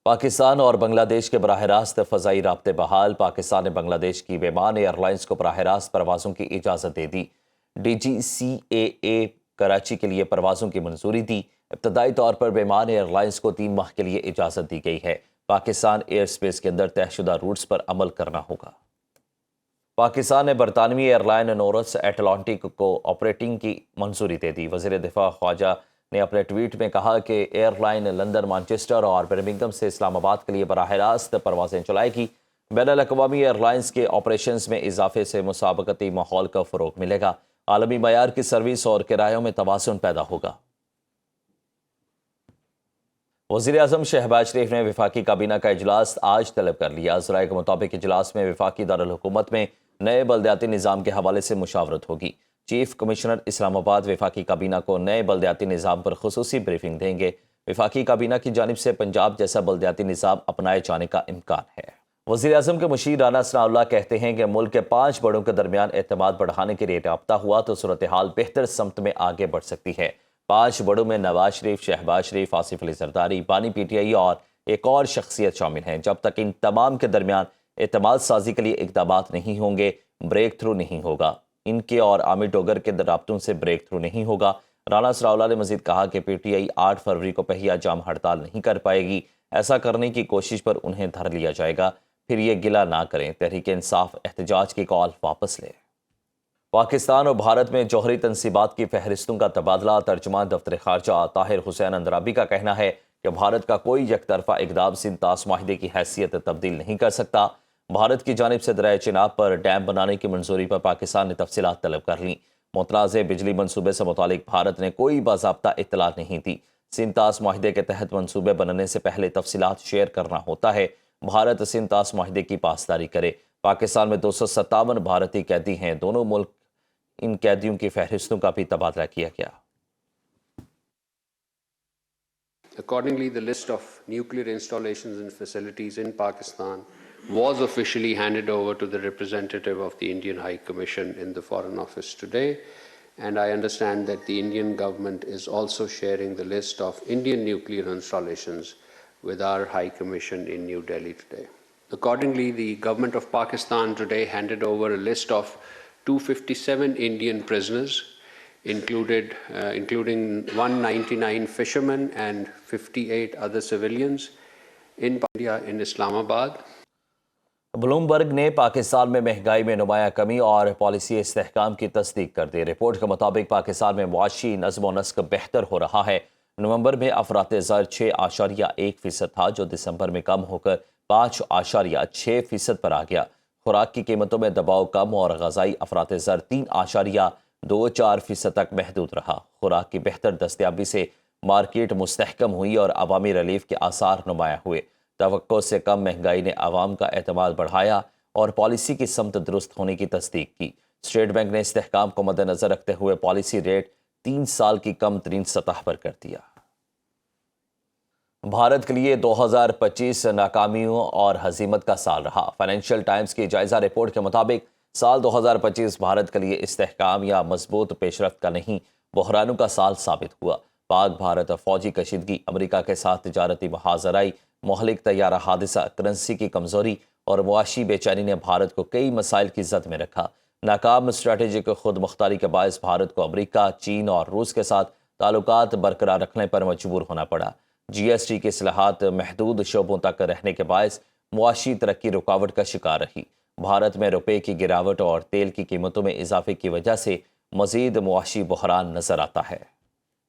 پاکستان اور بنگلہ دیش کے براہ راست فضائی رابطے بحال۔ پاکستان نے بنگلہ دیش کی ویمان ایئر لائنز کو براہ راست پروازوں کی اجازت دے دی۔ ڈی جی سی اے کراچی کے لیے پروازوں کی منظوری دی۔ ابتدائی طور پر ویمان ایئر لائنز کو 3 ماہ کے لیے اجازت دی گئی ہے۔ پاکستان ایئر سپیس کے اندر طے شدہ روٹس پر عمل کرنا ہوگا۔ پاکستان نے برطانوی ایئر لائن نورس اٹلانٹک کو آپریٹنگ کی منظوری دے دی۔ وزیر دفاع خواجہ نے اپنے ٹویٹ میں کہا کہ ایئر لائن لندن، مانچسٹر اور برمنگھم سے اسلام آباد کے لیے براہ راست پروازیں چلائے گی۔ بین الاقوامی ایئر لائنز کے آپریشنز میں اضافے سے مسابقتی ماحول کا فروغ ملے گا، عالمی معیار کی سروس اور کرایوں میں توازن پیدا ہوگا۔ وزیر اعظم شہباز شریف نے وفاقی کابینہ کا اجلاس آج طلب کر لیا۔ ذرائع کے مطابق اجلاس میں وفاقی دارالحکومت میں نئے بلدیاتی نظام کے حوالے سے مشاورت ہوگی۔ چیف کمشنر اسلام آباد وفاقی کابینہ کو نئے بلدیاتی نظام پر خصوصی بریفنگ دیں گے۔ وفاقی کابینہ کی جانب سے پنجاب جیسا بلدیاتی نظام اپنائے جانے کا امکان ہے۔ وزیر اعظم کے مشیر رانا ثناءاللہ کہتے ہیں کہ ملک کے 5 بڑوں کے درمیان اعتماد بڑھانے کے لیے رابطہ ہوا تو صورتحال بہتر سمت میں آگے بڑھ سکتی ہے۔ 5 بڑوں میں نواز شریف، شہباز شریف، آصف علی زرداری، بانی پی ٹی آئی اور ایک اور شخصیت شامل ہیں۔ جب تک ان تمام کے درمیان اعتماد سازی کے لیے اقدامات نہیں ہوں گے، بریک تھرو نہیں ہوگا۔ ان کے اور عامی ڈوگر کے رابطوں سے بریک تھرو نہیں ہوگا۔ رانا ثناءاللہ نے مزید کہا کہ پی ٹی آئی 8 فروری کو پہیہ جام ہڑتال نہیں کر پائے گی۔ ایسا کرنے کی کوشش پر انہیں دھر لیا جائے گا، پھر یہ گلہ نہ کریں۔ تحریک انصاف احتجاج کی کال واپس لے۔ پاکستان اور بھارت میں جوہری تنصیبات کی فہرستوں کا تبادلہ۔ ترجمان دفتر خارجہ طاہر حسین اندرابی کا کہنا ہے کہ بھارت کا کوئی یک طرفہ اقدام سندھ طاس معاہدے کی حیثیت تبدیل نہیں کر سکتا۔ بھارت کی جانب سے دریائے چناب پر ڈیم بنانے کی منظوری پر پاکستان نے تفصیلات طلب کر لیں۔ متنازع بجلی منصوبے سے متعلق بھارت نے کوئی باضابطہ اطلاع نہیں دی۔ سندھ طاس معاہدے کے تحت منصوبے بننے سے پہلے تفصیلات شیئر کرنا ہوتا ہے۔ بھارت سندھ طاس معاہدے کی پاسداری کرے۔ پاکستان میں 257 بھارتی قیدی ہیں۔ دونوں ملک ان قیدیوں کی فہرستوں کا بھی تبادلہ کیا گیا۔ Accordingly, the list of nuclear installations and facilities in Pakistan was officially handed over to the representative of the Indian High Commission in the Foreign Office today, and I understand that the Indian government is also sharing the list of Indian nuclear installations with our High Commission in New Delhi today. Accordingly, the government of Pakistan today handed over a list of 257 Indian prisoners, including 199 fishermen and 58 other civilians in India in Islamabad. Bloomberg نے پاکستان میں مہنگائی میں نمایاں کمی اور policy استحکام کی تصدیق کر دی۔ رپورٹ کے مطابق پاکستان میں معاشی نظم و نسق بہتر ہو رہا ہے۔ نومبر میں افراط زر 6.1% تھا، جو دسمبر میں کم ہو کر 5.6% پر آ گیا۔ خوراک کی قیمتوں میں دباؤ کم اور غذائی افراط زر 3.24% تک محدود رہا۔ خوراک کی بہتر دستیابی سے مارکیٹ مستحکم ہوئی اور عوامی ریلیف کے آثار نمایاں ہوئے۔ توقع سے کم مہنگائی نے عوام کا اعتماد بڑھایا اور پالیسی کی سمت درست ہونے کی تصدیق کی۔ اسٹیٹ بینک نے استحکام کو مد نظر رکھتے ہوئے پالیسی ریٹ 3 سال کی کم ترین سطح پر کر دیا۔ بھارت کے لیے 2025 ناکامیوں اور ہزیمت کا سال رہا۔ فائنینشیل ٹائمز کی جائزہ رپورٹ کے مطابق سال 2025 بھارت کے لیے استحکام یا مضبوط پیش رفت کا نہیں، بحرانوں کا سال ثابت ہوا۔ پاک بھارت فوجی کشیدگی، امریکہ کے ساتھ تجارتی محاذرائی، مہلک طیارہ حادثہ، کرنسی کی کمزوری اور معاشی بے چینی نے بھارت کو کئی مسائل کی زد میں رکھا۔ ناکام اسٹریٹجک خود مختاری کے باعث بھارت کو امریکہ، چین اور روس کے ساتھ تعلقات برقرار رکھنے پر مجبور ہونا پڑا۔ جی ایس ٹی کی اصلاحات محدود شعبوں تک رہنے کے باعث معاشی ترقی رکاوٹ کا شکار رہی۔ بھارت میں روپے کی گراوٹ اور تیل کی قیمتوں میں اضافے کی وجہ سے مزید معاشی بحران نظر آتا ہے۔